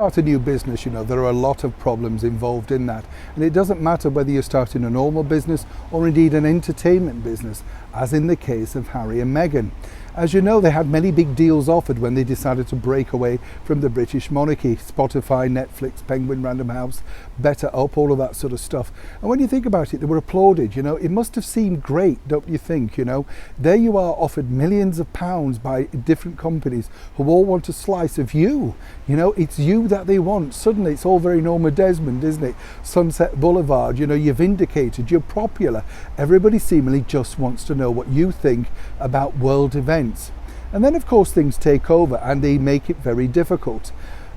Start a new business, there are a lot of problems involved in that, and it doesn't matter whether you're starting a normal business or indeed an entertainment business, as in the case of Harry and Meghan. As you know, they had many big deals offered when they decided to break away from the British monarchy. Spotify, Netflix, Penguin, Random House, Better Up, all of that sort of stuff. And when you think about it, they were applauded. It must have seemed great, don't you think? There you are, offered millions of pounds by different companies who all want a slice of you. It's you that they want. Suddenly it's all very Norma Desmond, isn't it? Sunset Boulevard, you're vindicated, you're popular. Everybody seemingly just wants to know what you think about world events. And then of course things take over and they make it very difficult.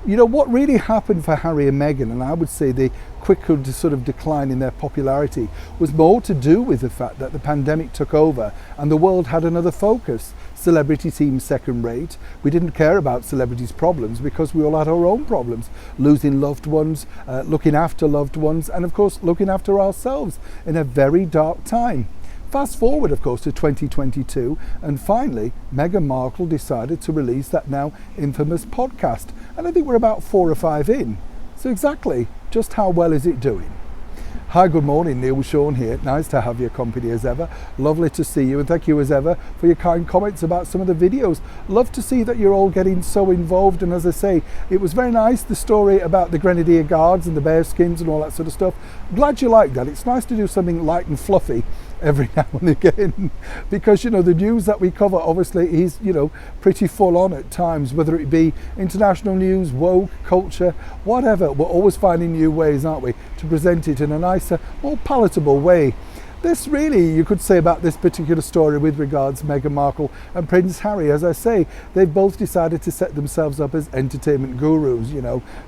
What really happened for Harry and Meghan, and I would say the quicker sort of decline in their popularity, was more to do with the fact that the pandemic took over and the world had another focus. Celebrity seemed second rate. We didn't care about celebrities' problems because we all had our own problems, losing loved ones, looking after loved ones, and of course looking after ourselves in a very dark time. Fast forward, of course, to 2022, and finally, Meghan Markle decided to release that now infamous podcast. And I think we're about 4 or 5 in. So exactly, just how well is it doing? Hi, good morning, Neil Sean here. Nice to have your company as ever. Lovely to see you, and thank you as ever for your kind comments about some of the videos. Love to see that you're all getting so involved, and as I say, it was very nice, the story about the Grenadier Guards and the bear skins and all that sort of stuff. Glad you like that. It's nice to do something light and fluffy every now and again, because the news that we cover obviously is pretty full on at times, whether it be international news, woke, culture, whatever. We're always finding new ways, aren't we, to present it in a nicer, more palatable way. This really, you could say about this particular story with regards to Meghan Markle and Prince Harry. As I say, they've both decided to set themselves up as entertainment gurus,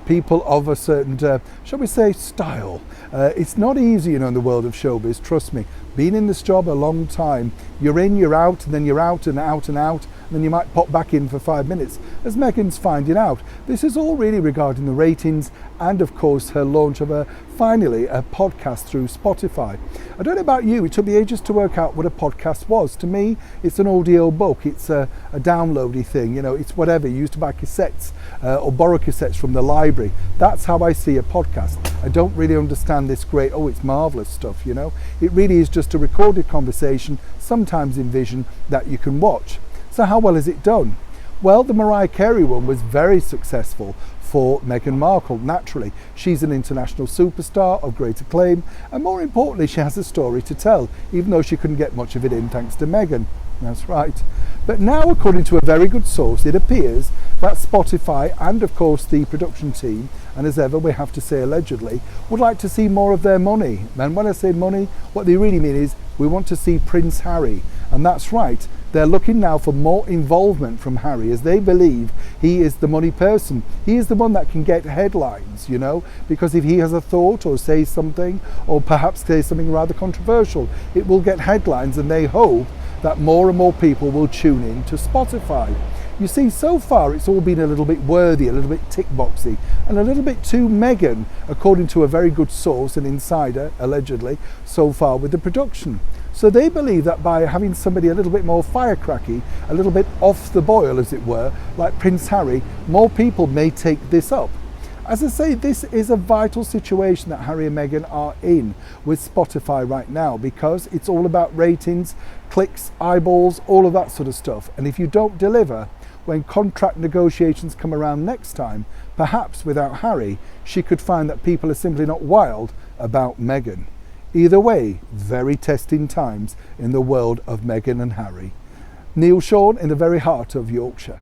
people of a certain, shall we say, style. It's not easy, in the world of showbiz, trust me. Being in this job a long time, you're in, you're out, and then you're out and out and out, and then you might pop back in for 5 minutes, as Meghan's finding out. This is all really regarding the ratings and, of course, her launch of finally a podcast through Spotify. I don't know about you, it took me ages to work out what a podcast was. To me, it's an audio book, it's a downloady thing, it's whatever. You used to buy cassettes or borrow cassettes from the library. That's how I see a podcast. I don't really understand this great, it's marvellous stuff, It really is just a recorded conversation, sometimes in vision, that you can watch. So how well is it done? Well, the Mariah Carey one was very successful for Meghan Markle, naturally. She's an international superstar of great acclaim, and more importantly, she has a story to tell, even though she couldn't get much of it in thanks to Meghan. That's right. But now, according to a very good source, it appears that Spotify and, of course, the production team, and as ever, we have to say allegedly, would like to see more of their money. And when I say money, what they really mean is we want to see Prince Harry. And that's right. They're looking now for more involvement from Harry, as they believe he is the money person. He is the one that can get headlines, because if he has a thought or says something, or perhaps says something rather controversial, it will get headlines, and they hope that more and more people will tune in to Spotify. You see, so far it's all been a little bit worthy, a little bit tick-boxy, and a little bit too Meghan, according to a very good source, an insider, allegedly, so far with the production. So they believe that by having somebody a little bit more firecracky, a little bit off the boil, as it were, like Prince Harry, more people may take this up. As I say, this is a vital situation that Harry and Meghan are in with Spotify right now, because it's all about ratings, clicks, eyeballs, all of that sort of stuff. And if you don't deliver, when contract negotiations come around next time, perhaps without Harry, she could find that people are simply not wild about Meghan. Either way, very testing times in the world of Meghan and Harry. Neil Sean in the very heart of Yorkshire.